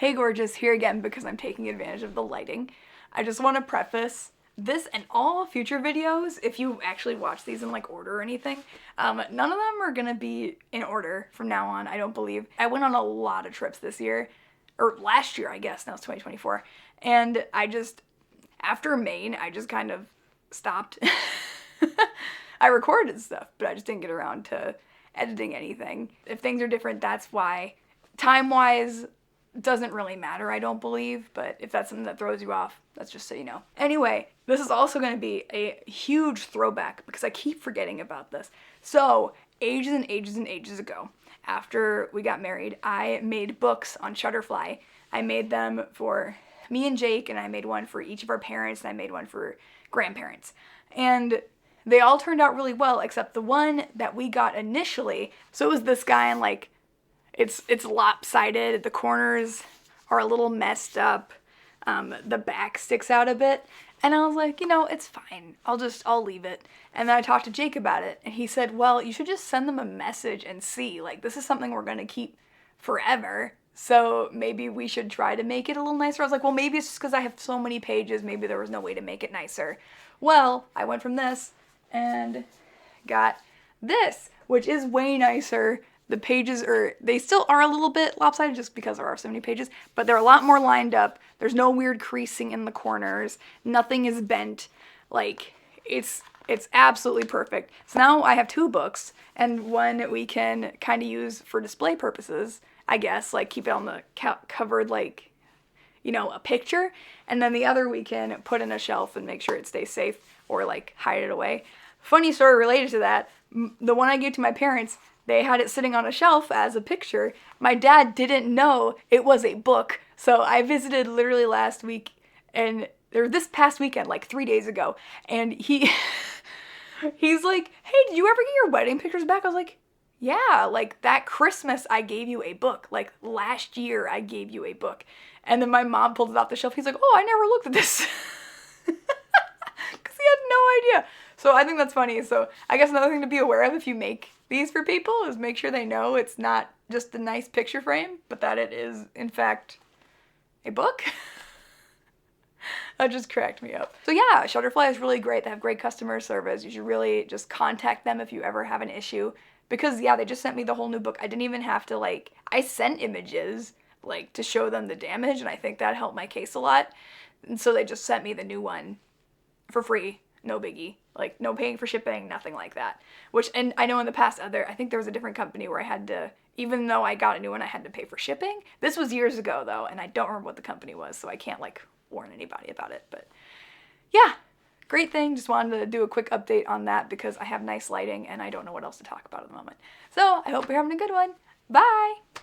Hey gorgeous, here again because I'm taking advantage of the lighting. I just want to preface this and all future videos, if you actually watch these in like order or anything, none of them are gonna be in order from now on, I don't believe. I went on a lot of trips this year, or last year I guess, now it's 2024, and after Maine, I just kind of stopped. I recorded stuff, but I just didn't get around to editing anything. If things are different, that's why. Time-wise, doesn't really matter, I don't believe, but if that's something that throws you off, that's just so you know. Anyway, this is also going to be a huge throwback because I keep forgetting about this. So, ages and ages and ages ago, after we got married, I made books on Shutterfly. I made them for me and Jake, and I made one for each of our parents, and I made one for grandparents. And they all turned out really well, except the one that we got initially. So it was this guy in like, it's lopsided, the corners are a little messed up, the back sticks out a bit, and I was like, you know, it's fine, I'll leave it. And then I talked to Jake about it, and he said, well, you should just send them a message and see, like, this is something we're gonna keep forever, so maybe we should try to make it a little nicer. I was like, well, maybe it's just because I have so many pages, maybe there was no way to make it nicer. Well, I went from this and got this, which is way nicer. The pages they still are a little bit lopsided just because there are so many pages, but they're a lot more lined up. There's no weird creasing in the corners. Nothing is bent. Like, it's absolutely perfect. So now I have two books, and one we can kind of use for display purposes, I guess, like keep it on the covered, like, you know, a picture, and then the other we can put in a shelf and make sure it stays safe or like hide it away. Funny story related to that, the one I gave to my parents, they had it sitting on a shelf as a picture. My dad didn't know it was a book. So I visited literally last week, or this past weekend, like 3 days ago, and he's like, hey, did you ever get your wedding pictures back? I was like, yeah, like that Christmas I gave you a book. Like last year I gave you a book. And then my mom pulled it off the shelf. He's like, oh, I never looked at this. Because he had no idea. So I think that's funny. So I guess another thing to be aware of if you make these for people is make sure they know it's not just a nice picture frame, but that it is, in fact, a book. That just cracked me up. So yeah, Shutterfly is really great. They have great customer service. You should really just contact them if you ever have an issue. Because yeah, they just sent me the whole new book. I didn't even have to I sent images to show them the damage, and I think that helped my case a lot. And so they just sent me the new one for free. No biggie. Like, no paying for shipping, nothing like that. And I know in the past I think there was a different company where I had to, even though I got a new one, I had to pay for shipping. This was years ago, though, and I don't remember what the company was, so I can't, warn anybody about it. But, yeah, great thing. Just wanted to do a quick update on that because I have nice lighting, and I don't know what else to talk about at the moment. So, I hope you're having a good one. Bye!